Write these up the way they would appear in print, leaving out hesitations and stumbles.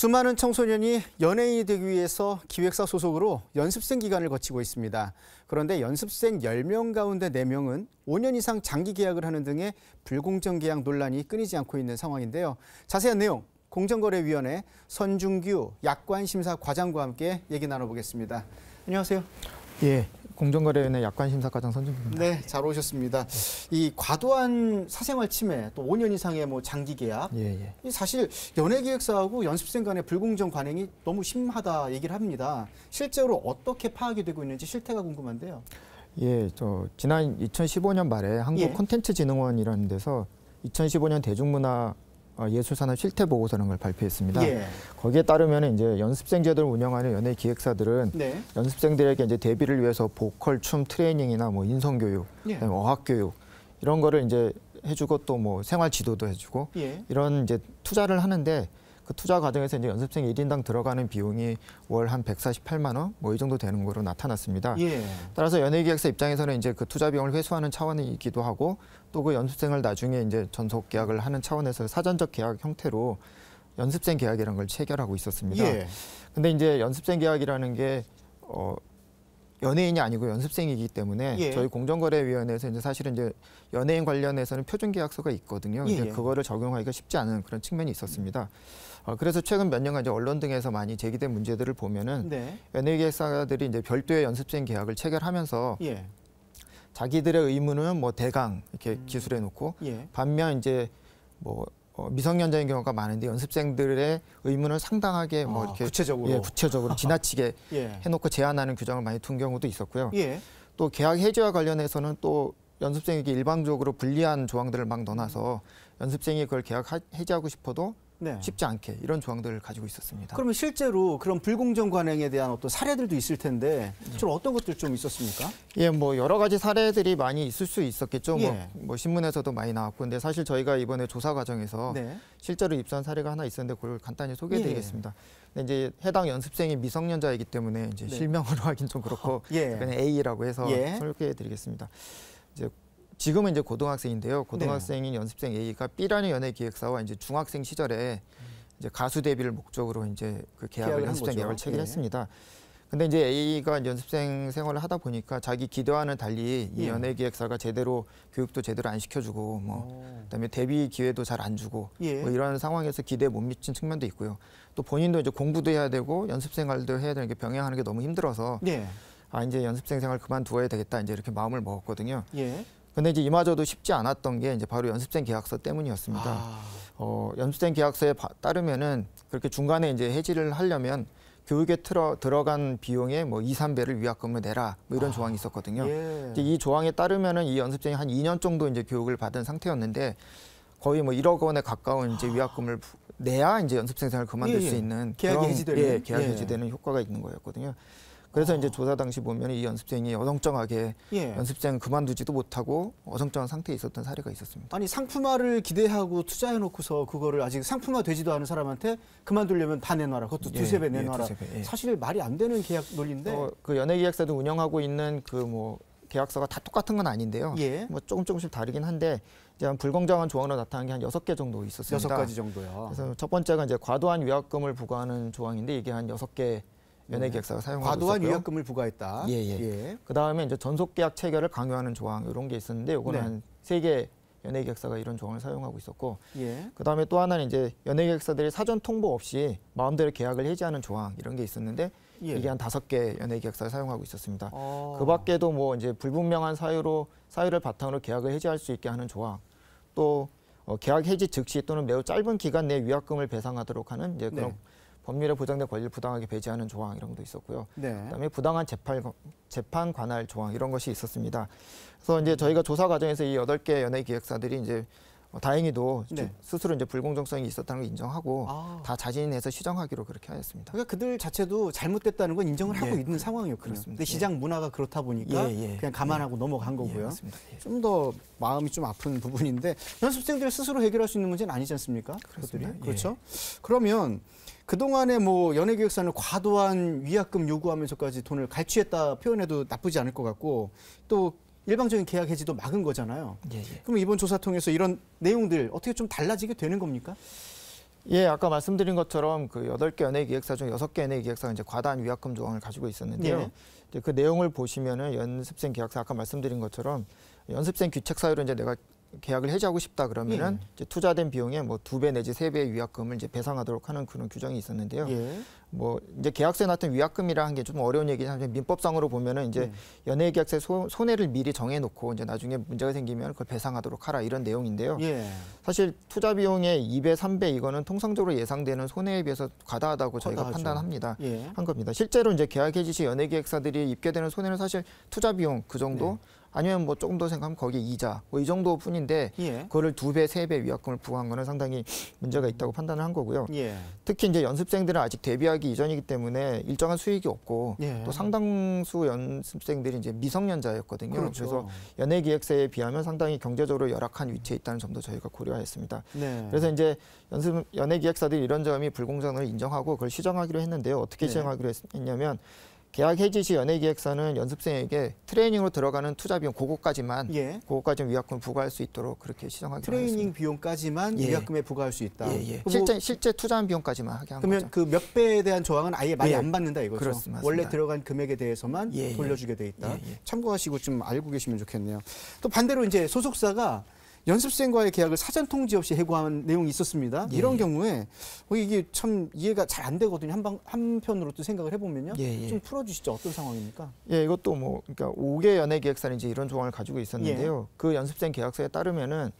수많은 청소년이 연예인이 되기 위해서 기획사 소속으로 연습생 기간을 거치고 있습니다. 그런데 연습생 10명 가운데 4명은 5년 이상 장기 계약을 하는 등의 불공정 계약 논란이 끊이지 않고 있는 상황인데요. 자세한 내용 공정거래위원회 선중규 약관심사 과장과 함께 얘기 나눠보겠습니다. 안녕하세요. 예, 공정거래위원회 약관심사과장 선중규입니다. 네, 잘 오셨습니다. 이 과도한 사생활 침해, 또 5년 이상의 장기 계약, 사실 연예기획사하고 연습생 간의 불공정 관행이 너무 심하다 얘기를 합니다. 실제로 어떻게 파악이 되고 있는지 실태가 궁금한데요. 예, 지난 2015년 말에 한국콘텐츠진흥원이라는 데서 2015년 대중문화 예술산업 실태 보고서라는 걸 발표했습니다. 거기에 따르면 이제 연습생 제도를 운영하는 연예 기획사들은 연습생들에게 이제 데뷔를 위해서 보컬, 춤 트레이닝이나 인성 교육, 어학 교육 이런 거를 이제 해주고 또 생활 지도도 해주고 이런 이제 투자를 하는데 그 투자 과정에서 이제 연습생 1인당 들어가는 비용이 월 한 148만 원 이 정도 되는 거로 나타났습니다. 따라서 연예기획사 입장에서는 이제 그 투자 비용을 회수하는 차원이기도 하고 또 그 연습생을 나중에 이제 전속 계약을 하는 차원에서 사전적 계약 형태로 연습생 계약이라는 걸 체결하고 있었습니다. 근데 이제 연습생 계약이라는 게 연예인이 아니고 연습생이기 때문에 저희 공정거래위원회에서 이제 사실은 이제 연예인 관련해서는 표준 계약서가 있거든요. 근데 그거를 적용하기가 쉽지 않은 그런 측면이 있었습니다. 그래서 최근 몇 년간 이제 언론 등에서 많이 제기된 문제들을 보면은 연예기획사들이 이제 별도의 연습생 계약을 체결하면서 자기들의 의무는 대강 이렇게 기술해 놓고 반면 이제 미성년자인 경우가 많은데 연습생들의 의무는 상당하게 이렇게 구체적으로 지나치게 해놓고 제한하는 규정을 많이 둔 경우도 있었고요. 또 계약 해지와 관련해서는 또 연습생에게 일방적으로 불리한 조항들을 막 넣어놔서 연습생이 그걸 계약 해지하고 싶어도 쉽지 않게 이런 조항들을 가지고 있었습니다. 그러면 실제로 그런 불공정 관행에 대한 어떤 사례들도 있을 텐데 좀 어떤 것들 좀 있었습니까? 예, 여러 가지 사례들이 많이 있을 수 있었겠죠. 신문에서도 많이 나왔고, 근데 사실 저희가 이번에 조사 과정에서 실제로 입수한 사례가 하나 있었는데 그걸 간단히 소개해드리겠습니다. 근데 이제 해당 연습생이 미성년자이기 때문에 이제 실명으로 하긴 좀 그렇고 그냥 A라고 해서 설명해드리겠습니다. 지금은 이제 고등학생인데요. 고등학생인 연습생 A가 B라는 연예기획사와 이제 중학생 시절에 이제 가수 데뷔를 목적으로 이제 그 계약을 연습생 계약을 체결했습니다. 근데 이제 A가 연습생 생활을 하다 보니까 자기 기대와는 달리 이 연예기획사가 제대로 교육도 제대로 안 시켜주고 그다음에 데뷔 기회도 잘 안 주고 이런 상황에서 기대에 못 미친 측면도 있고요. 또 본인도 이제 공부도 해야 되고 연습 생활도 해야 되는 게 병행하는 게 너무 힘들어서 이제 연습생 생활 그만두어야 되겠다 이제 이렇게 마음을 먹었거든요. 근데 이제 이마저도 쉽지 않았던 게 이제 바로 연습생 계약서 때문이었습니다. 연습생 계약서에 따르면은 그렇게 중간에 이제 해지를 하려면 교육에 들어간 비용의 2, 3배를 위약금을 내라 이런 조항이 있었거든요. 이제 이 조항에 따르면은 이 연습생이 한 2년 정도 이제 교육을 받은 상태였는데 거의 1억 원에 가까운 이제 위약금을 내야 이제 연습생 생활을 그만둘 수 있는 계약이 해지되는 계약이 해지되는 효과가 있는 거였거든요. 그래서 이제 조사 당시 보면 이 연습생이 어정쩡하게 연습생 그만두지도 못하고 어정쩡한 상태에 있었던 사례가 있었습니다. 아니 상품화를 기대하고 투자해놓고서 그거를 아직 상품화 되지도 않은 사람한테 그만두려면 다 내놔라. 그것도 두세 배 내놔라. 사실 말이 안 되는 계약 논리인데. 그 연예기획사도 운영하고 있는 그 계약서가 다 똑같은 건 아닌데요. 조금씩 다르긴 한데 이제 불공정한 조항으로 나타난 게 한 6개 정도 있었습니다. 6가지 정도요. 그래서 첫 번째가 이제 과도한 위약금을 부과하는 조항인데 이게 한 6개 연예기획사가 사용하고 과도한 있었고요. 위약금을 부과했다. 그 다음에 이제 전속계약 체결을 강요하는 조항 이런 게 있었는데 이거는 한 3개 연예기획사가 이런 조항을 사용하고 있었고, 그 다음에 또 하나는 이제 연예기획사들이 사전 통보 없이 마음대로 계약을 해지하는 조항 이런 게 있었는데 이게 한 5개 연예기획사가 사용하고 있었습니다. 그 밖에도 이제 불분명한 사유를 바탕으로 계약을 해지할 수 있게 하는 조항, 또 계약 해지 즉시 또는 매우 짧은 기간 내에 위약금을 배상하도록 하는 이제 그런 법률에 보장된 권리를 부당하게 배제하는 조항 이런 것도 있었고요. 그다음에 부당한 재판 관할 조항 이런 것이 있었습니다. 그래서 이제 저희가 조사 과정에서 이 8개 연예 기획사들이 이제 다행히도 스스로 이제 불공정성이 있었다는 걸 인정하고 다 자진해서 시정하기로 그렇게 하였습니다. 그러니까 그들 자체도 잘못됐다는 건 인정을 하고 있는 상황이었군요. 근데 시장 문화가 그렇다 보니까 그냥 감안하고 넘어간 거고요. 좀 더 마음이 좀 아픈 부분인데 연습생들 스스로 해결할 수 있는 문제는 아니지 않습니까? 그것들이. 그렇죠? 그러면 그동안에 연예기획사는 과도한 위약금 요구하면서까지 돈을 갈취했다 표현해도 나쁘지 않을 것 같고 또 일방적인 계약 해지도 막은 거잖아요. 그럼 이번 조사 통해서 이런 내용들 어떻게 좀 달라지게 되는 겁니까? 예, 아까 말씀드린 것처럼 그 8개 연예 기획사 중 6개 연예 기획사가 이제 과다한 위약금 조항을 가지고 있었는데요. 예. 이제 그 내용을 보시면은 연습생 계약서 아까 말씀드린 것처럼 연습생 규책 사유로 이제 내가 계약을 해지하고 싶다 그러면은 이제 투자된 비용의 뭐 2배 내지 3배의 위약금을 이제 배상하도록 하는 그런 규정이 있었는데요. 뭐 이제 계약서에 나타난 위약금이라는 게 좀 어려운 얘기지만 민법상으로 보면은 이제 연예계약서의 손해를 미리 정해놓고 이제 나중에 문제가 생기면 그걸 배상하도록 하라 이런 내용인데요. 사실 투자 비용의 2배, 3배 이거는 통상적으로 예상되는 손해에 비해서 과다하다고 저희가 판단합니다. 한 겁니다. 실제로 이제 계약 해지 시 연예기획사들이 입게 되는 손해는 사실 투자 비용 그 정도. 아니면 뭐 조금 더 생각하면 거기에 이자 뭐 이 정도뿐인데 그거를 2배, 3배 위약금을 부과한 거는 상당히 문제가 있다고 판단을 한 거고요. 특히 이제 연습생들은 아직 데뷔하기 이전이기 때문에 일정한 수익이 없고 또 상당수 연습생들이 이제 미성년자였거든요. 그렇죠. 그래서 연예기획사에 비하면 상당히 경제적으로 열악한 위치에 있다는 점도 저희가 고려했습니다. 그래서 이제 연예기획사들이 이런 점이 불공정을 인정하고 그걸 시정하기로 했는데요. 어떻게 시정하기로 했냐면 계약 해지 시 연예기획사는 연습생에게 트레이닝으로 들어가는 투자 비용 그거까지만 위약금을 부과할 수 있도록 그렇게 시정하기로 트레이닝 했습니다. 비용까지만 위약금에 부과할 수 있다. 실제 투자한 비용까지만 하게 한 그러면 거죠. 그 몇 배에 대한 조항은 아예 많이 안 받는다 이거죠. 그렇습니다. 원래 들어간 금액에 대해서만 돌려주게 돼 있다. 참고하시고 좀 알고 계시면 좋겠네요. 또 반대로 이제 소속사가 연습생과의 계약을 사전 통지 없이 해고한 내용이 있었습니다. 이런 경우에 이게 참 이해가 잘 안 되거든요. 한편으로 또 생각을 해보면요. 좀 풀어주시죠. 어떤 상황입니까? 이것도 뭐 그러니까 5개 연예기획사는 이제 이런 조항을 가지고 있었는데요. 그 연습생 계약서에 따르면은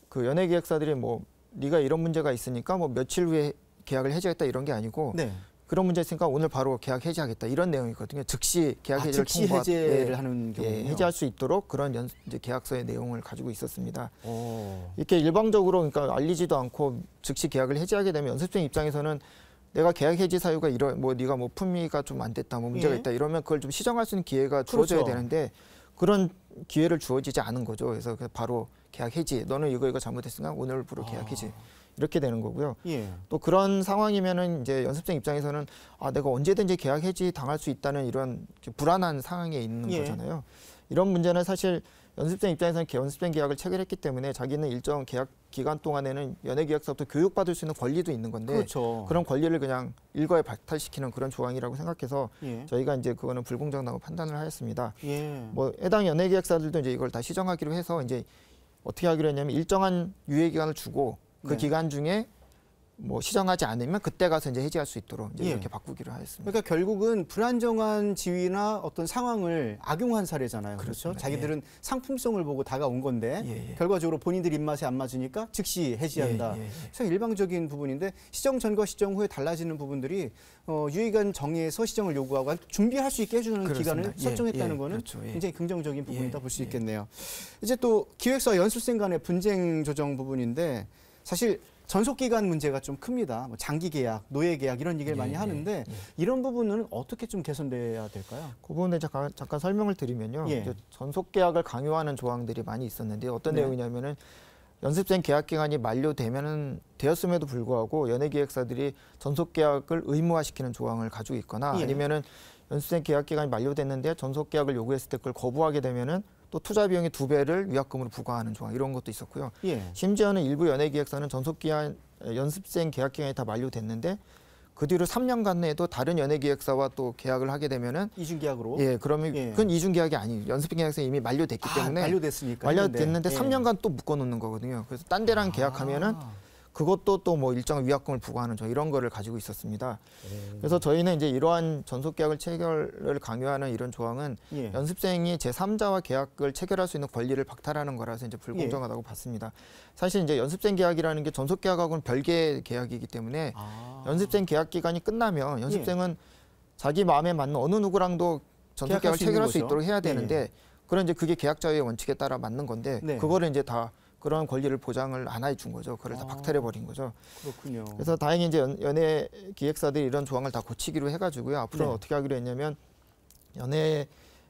그 연예기획사들이 뭐 네가 이런 문제가 있으니까 뭐 며칠 후에 계약을 해지하겠다 이런 게 아니고 그런 문제 있으니까 오늘 바로 계약 해지하겠다 이런 내용이거든요. 즉시 계약 해지를 즉시 해제를 하는 경우 해지할 수 있도록 그런 이제 계약서의 내용을 가지고 있었습니다. 이렇게 일방적으로 그러니까 알리지도 않고 즉시 계약을 해지하게 되면 연습생 입장에서는 내가 계약 해지 사유가 이런 뭐 네가 뭐 품위가 좀 안 됐다, 뭐 문제가 있다 이러면 그걸 좀 시정할 수 있는 기회가 주어져야 되는데 그런 기회를 주어지지 않은 거죠. 그래서 바로 계약 해지. 너는 이거 잘못했으니까 오늘부로 계약 해지. 이렇게 되는 거고요. 또 그런 상황이면은 이제 연습생 입장에서는 내가 언제든지 계약 해지 당할 수 있다는 이런 불안한 상황에 있는 거잖아요. 이런 문제는 사실 연습생 입장에서는 연습생 계약을 체결했기 때문에 자기는 일정 계약 기간 동안에는 연예기획사부터 교육받을 수 있는 권리도 있는 건데 그런 권리를 그냥 일거에 박탈시키는 그런 조항이라고 생각해서 저희가 이제 그거는 불공정하다고 판단을 하였습니다. 뭐 해당 연예기획사들도 이제 이걸 다 시정하기로 해서 이제 어떻게 하기로 했냐면 일정한 유예 기간을 주고 그 기간 중에 뭐 시정하지 않으면 그때 가서 이제 해지할 수 있도록 이제 이렇게 바꾸기로 하였습니다. 그러니까 결국은 불안정한 지위나 어떤 상황을 악용한 사례잖아요. 그렇죠? 자기들은 상품성을 보고 다가온 건데 결과적으로 본인들 입맛에 안 맞으니까 즉시 해지한다. 그래서 일방적인 부분인데 시정 전과 시정 후에 달라지는 부분들이 유예기간 정해서 시정을 요구하고 준비할 수 있게 해주는 기간을 설정했다는 거는 굉장히 긍정적인 부분이다 볼 수 있겠네요. 이제 또 기획사와 연습생 간의 분쟁 조정 부분인데 사실 전속기간 문제가 좀 큽니다. 뭐 장기 계약, 노예 계약 이런 얘기를 많이 하는데 이런 부분은 어떻게 좀 개선돼야 될까요? 그 부분에 잠깐 설명을 드리면요. 이제 전속 계약을 강요하는 조항들이 많이 있었는데 어떤 내용이냐면은 연습생 계약 기간이 되었음에도 불구하고 연예기획사들이 전속 계약을 의무화시키는 조항을 가지고 있거나 아니면은 연습생 계약 기간이 만료됐는데 전속 계약을 요구했을 때 그걸 거부하게 되면은 또 투자 비용의 2배를 위약금으로 부과하는 조항 이런 것도 있었고요. 심지어는 일부 연예기획사는 전속기한 연습생 계약 기간이 다 만료됐는데 그 뒤로 3년간 내에도 다른 연예기획사와 또 계약을 하게 되면은 이중계약으로 그러면 그건 이중계약이 아니에요. 연습생 계약서 이미 만료됐기 때문에 만료됐는데 3년간 또 묶어놓는 거거든요. 그래서 딴 데랑 계약하면은 그것도 또 뭐 일정한 위약금을 부과하는 이런 거를 가지고 있었습니다. 그래서 저희는 이제 이러한 전속 계약을 체결을 강요하는 이런 조항은 연습생이 제3자와 계약을 체결할 수 있는 권리를 박탈하는 거라서 이제 불공정하다고 봤습니다. 사실 이제 연습생 계약이라는 게 전속 계약하고는 별개의 계약이기 때문에 연습생 계약 기간이 끝나면 연습생은 자기 마음에 맞는 어느 누구랑도 전속 계약을 체결할 수 있도록 해야 되는데 그런 이제 그게 계약 자유의 원칙에 따라 맞는 건데 그거를 이제 다 그런 권리를 보장을 안 해준 거죠. 그걸 다 박탈해버린 거죠. 그렇군요. 그래서 다행히 이제 연예 기획사들이 이런 조항을 다 고치기로 해가지고요. 앞으로 어떻게 하기로 했냐면 연예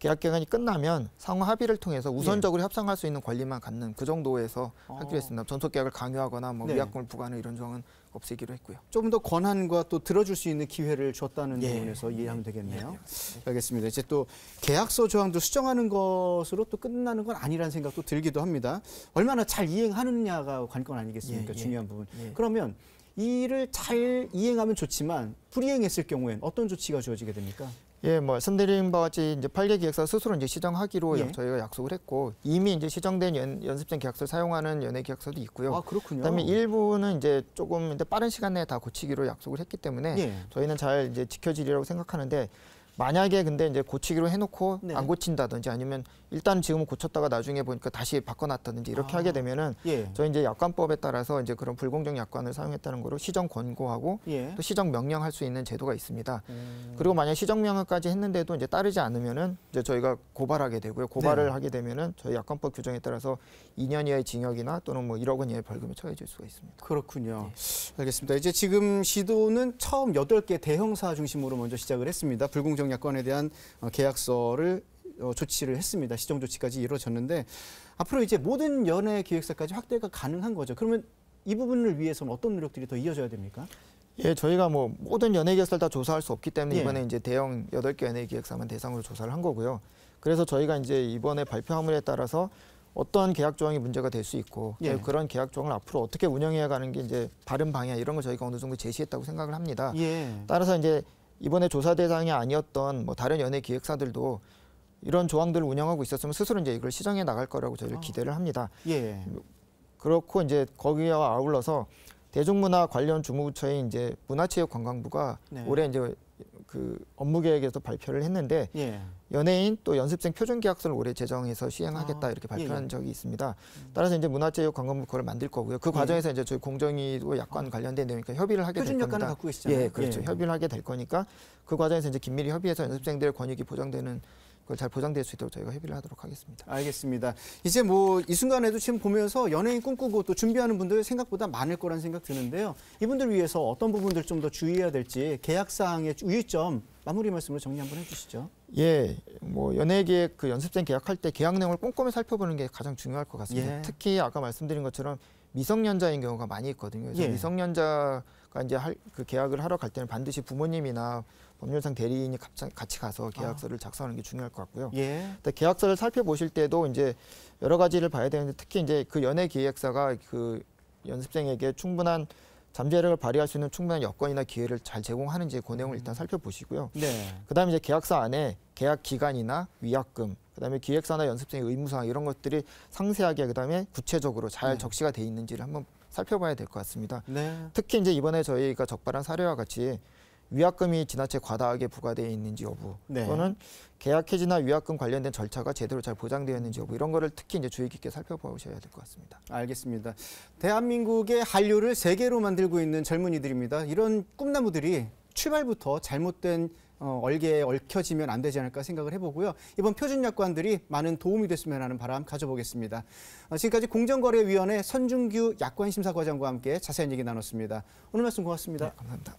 계약 기간이 끝나면 상호 합의를 통해서 우선적으로 협상할 수 있는 권리만 갖는 그 정도에서 하기로 했습니다. 전속 계약을 강요하거나 뭐 위약금을 부과하는 이런 조항은 없애기로 했고요. 좀 더 권한과 또 들어줄 수 있는 기회를 줬다는 부분에서 이해하면 되겠네요. 알겠습니다. 이제 또 계약서 조항도 수정하는 것으로 또 끝나는 건 아니라는 생각도 들기도 합니다. 얼마나 잘 이행하느냐가 관건 아니겠습니까? 중요한 부분. 그러면 이를 잘 이행하면 좋지만 불이행했을 경우엔 어떤 조치가 주어지게 됩니까? 예, 뭐 말씀드린 바와 같이 이제 8개 기획사 스스로 이제 시정하기로 예. 저희가 약속을 했고 이미 이제 시정된 연습생 계약서를 사용하는 연예 계약서도 있고요. 아, 그렇군요. 그다음에 일부는 이제 조금 이제 빠른 시간 내에 다 고치기로 약속을 했기 때문에 예. 저희는 잘 이제 지켜지리라고 생각하는데 만약에 근데 이제 고치기로 해놓고 네. 안 고친다든지 아니면 일단 지금은 고쳤다가 나중에 보니까 다시 바꿔놨다든지 이렇게 하게 되면은 예. 저희 이제 약관법에 따라서 이제 그런 불공정 약관을 사용했다는 거로 시정 권고하고 예. 또 시정 명령할 수 있는 제도가 있습니다. 그리고 만약 시정 명령까지 했는데도 이제 따르지 않으면은 이제 저희가 고발하게 되고요. 고발을 네. 하게 되면은 저희 약관법 규정에 따라서 2년 이하의 징역이나 또는 뭐 1억 원 이하의 벌금이 처해질 수가 있습니다. 그렇군요. 알겠습니다. 이제 지금 시도는 처음 8개 대형사 중심으로 먼저 시작을 했습니다. 불공정 약관에 대한 계약서를 조치를 했습니다. 시정 조치까지 이루어졌는데 앞으로 이제 모든 연예 기획사까지 확대가 가능한 거죠. 그러면 이 부분을 위해서는 어떤 노력들이 더 이어져야 됩니까? 예, 저희가 뭐 모든 연예 기획사를 다 조사할 수 없기 때문에 예. 이번에 이제 대형 8개 연예 기획사만 대상으로 조사를 한 거고요. 그래서 저희가 이제 이번에 발표한 물에 따라서 어떤 계약 조항이 문제가 될 수 있고 예. 그런 계약 조항을 앞으로 어떻게 운영해 가는 게 이제 바른 방향 이런 걸 저희가 어느 정도 제시했다고 생각을 합니다. 예. 따라서 이제 이번에 조사 대상이 아니었던 뭐 다른 연예 기획사들도 이런 조항들을 운영하고 있었으면 스스로 이제 이걸 시정해 나갈 거라고 저희를 기대를 합니다. 예. 그렇고 이제 거기와 아울러서 대중문화 관련 주무부처인 이제 문화체육관광부가 네. 올해 이제 그 업무 계획에서 발표를 했는데 예. 연예인 또 연습생 표준 계약서를 올해 제정해서 시행하겠다 이렇게 발표한 예. 적이 있습니다. 따라서 이제 문화체육관광부 그걸 만들 거고요. 그 과정에서 이제 저희 공정위도 약관 관련된 내용이니까 협의를 하게 될 표준 겁니다. 약관을 갖고 계시잖아요. 예, 그렇죠. 예. 협의를 하게 될 거니까 그 과정에서 이제 긴밀히 협의해서 연습생들의 권익이 보장되는 그걸 잘 보장될 수 있도록 저희가 협의를 하도록 하겠습니다. 알겠습니다. 이제 뭐 이 순간에도 지금 보면서 연예인 꿈꾸고 또 준비하는 분들 생각보다 많을 거란 생각 드는데요. 이분들 위해서 어떤 부분들 좀 더 주의해야 될지 계약사항의 우위점 마무리 말씀으로 정리 한번 해주시죠. 예, 뭐 연예계획 그 연습생 계약할 때 계약 내용을 꼼꼼히 살펴보는 게 가장 중요할 것 같습니다. 예. 특히 아까 말씀드린 것처럼 미성년자인 경우가 많이 있거든요. 그래서 예. 미성년자가 이제 그 계약을 하러 갈 때는 반드시 부모님이나 법률상 대리인이 같이 가서 계약서를 작성하는 게 중요할 것 같고요. 예. 근데 계약서를 살펴보실 때도 이제 여러 가지를 봐야 되는데 특히 이제 그 연예 기획사가 그 연습생에게 충분한 잠재력을 발휘할 수 있는 충분한 여건이나 기회를 잘 제공하는지 그 내용을 일단 살펴보시고요. 네. 그다음에 이제 계약서 안에 계약 기간이나 위약금, 그다음에 기획사나 연습생의 의무사항 이런 것들이 상세하게 그다음에 구체적으로 잘 네. 적시가 돼 있는지를 한번 살펴봐야 될 것 같습니다. 네. 특히 이제 이번에 저희가 적발한 사례와 같이 위약금이 지나쳐 과다하게 부과되어 있는지 여부, 네. 또는 계약 해지나 위약금 관련된 절차가 제대로 잘 보장되어 있는지 여부 이런 거를 특히 이제 주의 깊게 살펴보셔야 될 것 같습니다. 알겠습니다. 대한민국의 한류를 세계로 만들고 있는 젊은이들입니다. 이런 꿈나무들이 출발부터 잘못된 얼개에 얽혀지면 안 되지 않을까 생각을 해보고요. 이번 표준약관들이 많은 도움이 됐으면 하는 바람 가져보겠습니다. 지금까지 공정거래위원회 선준규 약관심사과장과 함께 자세한 얘기 나눴습니다. 오늘 말씀 고맙습니다. 네, 감사합니다.